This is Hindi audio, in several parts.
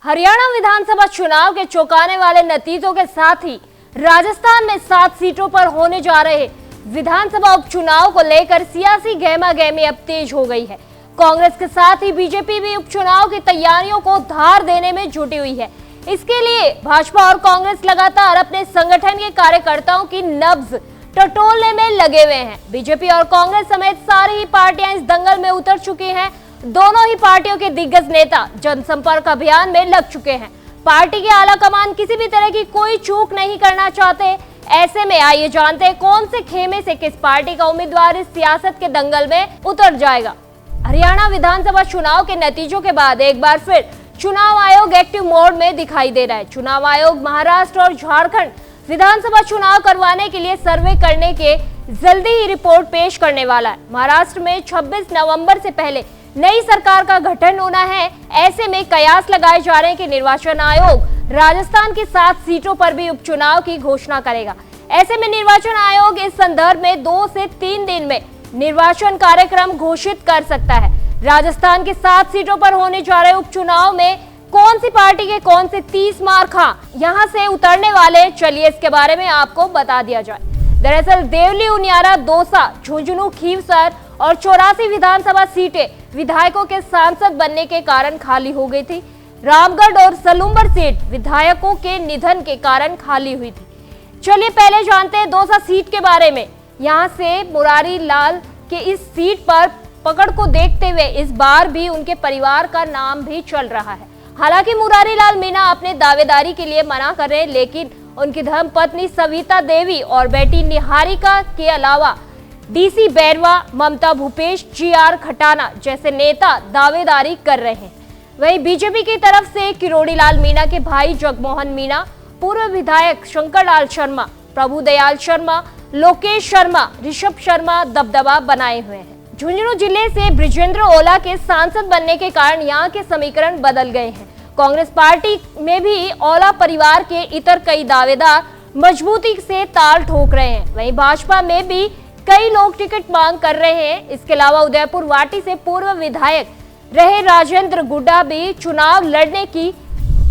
हरियाणा विधानसभा चुनाव के चौंकाने वाले नतीजों के साथ ही राजस्थान में 7 सीटों पर होने जा रहे विधानसभा उपचुनाव को लेकर सियासी गहमागहमी अब तेज हो गई है। कांग्रेस के साथ ही बीजेपी भी उपचुनाव की तैयारियों को धार देने में जुटी हुई है। इसके लिए भाजपा और कांग्रेस लगातार अपने संगठन के कार्यकर्ताओं की नब्ज टटोलने में लगे हुए हैं। बीजेपी और कांग्रेस समेत सारी ही पार्टियां इस दंगल में उतर चुकी हैं। दोनों ही पार्टियों के दिग्गज नेता जनसंपर्क अभियान में लग चुके हैं। पार्टी के आला कमान किसी भी तरह की कोई चूक नहीं करना चाहते। ऐसे में आइए जानते हैं कौन से खेमे से किस पार्टी का उम्मीदवार इस सियासत के दंगल में उतर जाएगा। हरियाणा विधानसभा चुनाव के नतीजों के बाद एक बार फिर चुनाव आयोग एक्टिव मोड में दिखाई दे रहा है। चुनाव आयोग महाराष्ट्र और झारखंड विधानसभा चुनाव करवाने के लिए सर्वे करने के जल्दी ही रिपोर्ट पेश करने वाला है। महाराष्ट्र में 26 नवंबर से पहले नई सरकार का गठन होना है। ऐसे में कयास लगाए जा रहे हैं कि निर्वाचन आयोग राजस्थान की 7 सीटों पर भी उपचुनाव की घोषणा करेगा। ऐसे में निर्वाचन आयोग इस संदर्भ में 2 से 3 दिन में निर्वाचन कार्यक्रम घोषित कर सकता है। राजस्थान की 7 सीटों पर होने जा रहे उपचुनाव में कौन सी पार्टी के कौन से 30 मार्खा यहां से उतरने वाले, चलिए इसके बारे में आपको बता दिया जाए। दरअसल देवली, उनियारा, दौसा, झुंझुनू, खीवसर और 84 विधानसभा सीटें विधायकों के सांसद बनने के कारण खाली हो गई थी। रामगढ़ और सलूम्बर सीट विधायकों के निधन के कारण खाली हुई थी। चलिए पहले जानते हैं दौसा सीट के बारे में। यहां से मुरारी लाल के इस सीट पर पकड़ को देखते हुए इस बार भी उनके परिवार का नाम भी चल रहा है। हालांकि मुरारी लाल मीणा अपने दावेदारी के लिए मना कर रहे हैं, लेकिन उनकी धर्मपत्नी सविता देवी और बेटी निहारिका के अलावा डीसी बैरवा, ममता भूपेश, जीआर खटाना जैसे नेता दावेदारी कर रहे हैं। वहीं बीजेपी की तरफ से किरोड़ी लाल मीणा के भाई जगमोहन मीणा, पूर्व विधायक शंकर लाल शर्मा, प्रभुदयाल शर्मा, लोकेश शर्मा, ऋषभ शर्मा दबदबा बनाए हुए हैं। झुंझुनू जिले से ब्रिजेंद्र ओला के सांसद बनने के कारण यहाँ के समीकरण बदल गए हैं। कांग्रेस पार्टी में भी ओला परिवार के इतर कई दावेदार मजबूती से ताल ठोक रहे हैं। वहीं भाजपा में भी कई लोग टिकट मांग कर रहे हैं। इसके अलावा उदयपुर वाटी से पूर्व विधायक रहे राजेंद्र गुड्डा भी चुनाव लड़ने की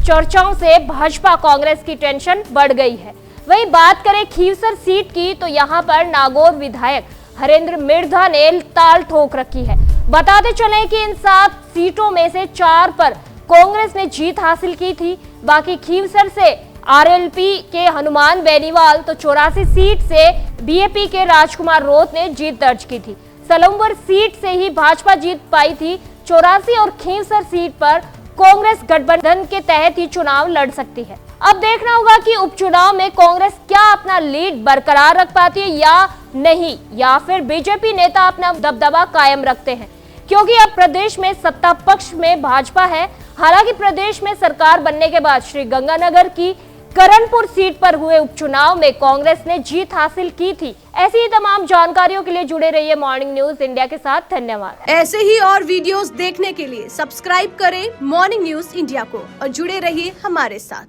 चर्चाओं से भाजपा कांग्रेस की टेंशन बढ़ गई है। वहीं बात करें खीवसर सीट की तो यहां पर नागौर विधायक हरेंद्र मिर्धा ने ताल ठोक रखी है। बताते चले कि इन 7 सीटों में से 4 पर कांग्रेस ने जीत हासिल की थी। बाकी खीवसर से आरएलपी के हनुमान बेनीवाल तो 84 सीट से बीएपी के राजकुमार रोत ने जीत दर्ज की थी। सलूम्बर सीट से ही भाजपा जीत पाई थी। 84 और खीवसर सीट पर कांग्रेस गठबंधन के तहत ही चुनाव लड़ सकती है। अब देखना होगा कि उपचुनाव में कांग्रेस क्या अपना लीड बरकरार रख पाती है या नहीं, या फिर बीजेपी नेता अपना दबदबा कायम रखते हैं, क्योंकि अब प्रदेश में सत्ता पक्ष में भाजपा है। हालांकि प्रदेश में सरकार बनने के बाद श्री गंगानगर की करणपुर सीट पर हुए उपचुनाव में कांग्रेस ने जीत हासिल की थी। ऐसी ही तमाम जानकारियों के लिए जुड़े रहिए मॉर्निंग न्यूज इंडिया के साथ। धन्यवाद। ऐसे ही और वीडियोस देखने के लिए सब्सक्राइब करें मॉर्निंग न्यूज इंडिया को और जुड़े रहिए हमारे साथ।